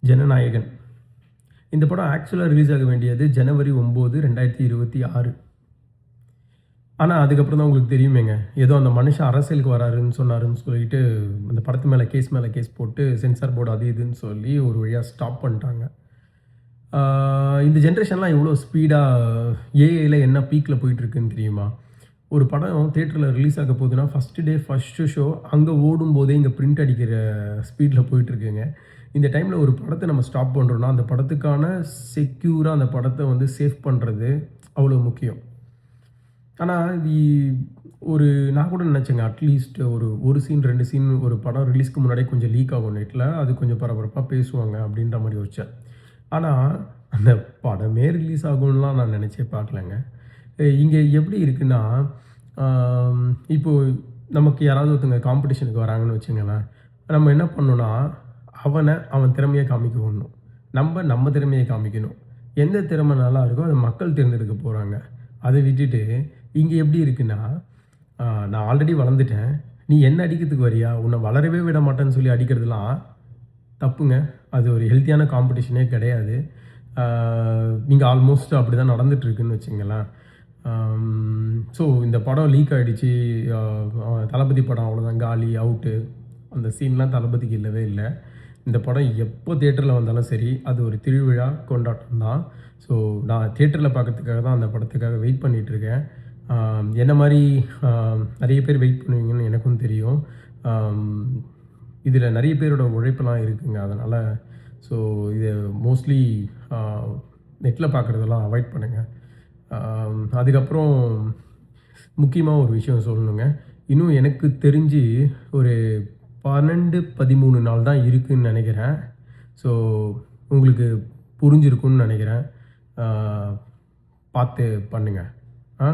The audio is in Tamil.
ஜனநாயகன். இந்த படம் ஆக்சுவலா ரிலீஸ் ஆக வேண்டியது ஜனவரி 9, 2026. ஆனா, அதுக்கப்புறம் தான் உங்களுக்கு தெரியுமேங்க. ஏதோ அந்த மனுஷன் அரசியலுக்கு வராருன்னு சொன்னாருன்னு சொல்லிட்டு, அந்த படத்து மேல கேஸ் போட்டு சென்சார் போர்டு அது இதுன்னு சொல்லி ஒரு வழியா ஸ்டாப் பண்ணிட்டாங்க. இந்த ஜென்ரேஷன்லாம் எவ்வளோ ஸ்பீடா ஏஐல என்ன பீக்ல போயிட்டுருக்குன்னு தெரியுமா? ஒரு படம் தியேட்டர்ல ரிலீஸ் ஆக போகுதுன்னா, ஃபர்ஸ்ட் டே ஃபர்ஸ்ட் ஷோ அங்க ஓடும்போதே இங்க பிரிண்ட் அடிக்கிற ஸ்பீட்ல போயிட்டுருக்குங்க. இந்த டைம்ல ஒரு படத்த நம்ம ஸ்டாப் பண்றோம்னா, அந்த படத்துக்கான செக்யூரா அந்த படத்த வந்து சேவ் பண்றது அவ்வளோ முக்கியம். ஆனா, ஒரு நான் கூட நினச்சேங்க அட்லீஸ்ட் ஒரு சீன், 2 சீன் ஒரு படம் ரிலீஸ்க்கு முன்னாடியே கொஞ்சம் லீக் ஆகும் நெட்ல. அது கொஞ்சம் பரபரப்பா பேசுவாங்க அப்படின்ற மாரி யோசிச்சேன். ஆனா, அந்த படமே ரிலீஸ் ஆகும்லாம் நான் நெனச்சே பார்க்கலங்க. இங்க எப்படி இருக்குன்னா, ஆம் இப்போ நமக்கு யாராவது ஒருத்தங்க காம்படிஷனுக்கு வராங்கன்னு வச்சுக்கங்களேன். நம்ம என்ன பண்ணணும்னா, அவன் திறமைய காமிக்க விடணும். நம்ம திறமைய காமிக்கணும். எந்த திறமை நல்லா இருக்கோ, அத மக்கள் தேர்ந்தெடுக்க போறாங்க. அத விட்டுட்டு, இங்க எப்படி இருக்குன்னா, அ நான் ஆல்ரெடி வளர்ந்துட்டேன். நீ என்ன அடிக்கிறதுக்கு வரியா? உன்ன வளரவே விட மாட்டேன்னு சொல்லி அடிக்கிறதெல்லாம் தப்புங்க. அது ஒரு ஹெல்த்தியான காம்படிஷனே கிடையாது. ஆ இங்க ஆல்மோஸ்ட் அப்படிதான் நடந்துட்டு இருக்குன்னு வச்சுக்கங்களேன். ஸோ இந்த படம் லீக் ஆயிடுச்சு. அ அ தளபதி படம் அவ்வளோதான் காலி, அவுட்டு. அந்த சீன்லாம் தளபதிக்கு இல்லவே இல்ல. இந்த படம் எப்போ தியேட்டர்ல வந்தாலும் சரி, அது ஒரு திருவிழா, கொண்டாட்டம் தான். ஸோ நான் தியேட்டர்ல பார்க்கறதுக்காக தான் அந்த படத்துக்காக வெயிட் பண்ணிட்டுருக்கேன். என்ன மாரி அ நெறைய பேர் வெயிட் பண்ணுவீங்கன்னு எனக்கும் தெரியும். அம் இதில நெறைய பேரோட உழைப்பெல்லாம் இருக்குங்க. அதனால ஸோ இத மோஸ்ட்லி அ நெட்ல பார்க்குறதெல்லாம் அவாய்ட் பண்ணுங்க. அதுக்கப்புறம் முக்கியமா ஒரு விஷயம் சொல்லணுங்க. இன்னும் எனக்கு தெரிஞ்சு ஒரு 12, 13 நாள் தான் இருக்குன்னு நெனைக்கிறேன். ஸோ உங்களுக்கு புரிஞ்சிருக்கும்னு நெனைக்கிறேன். ஆ பார்த்து பண்ணுங்க. ஆ.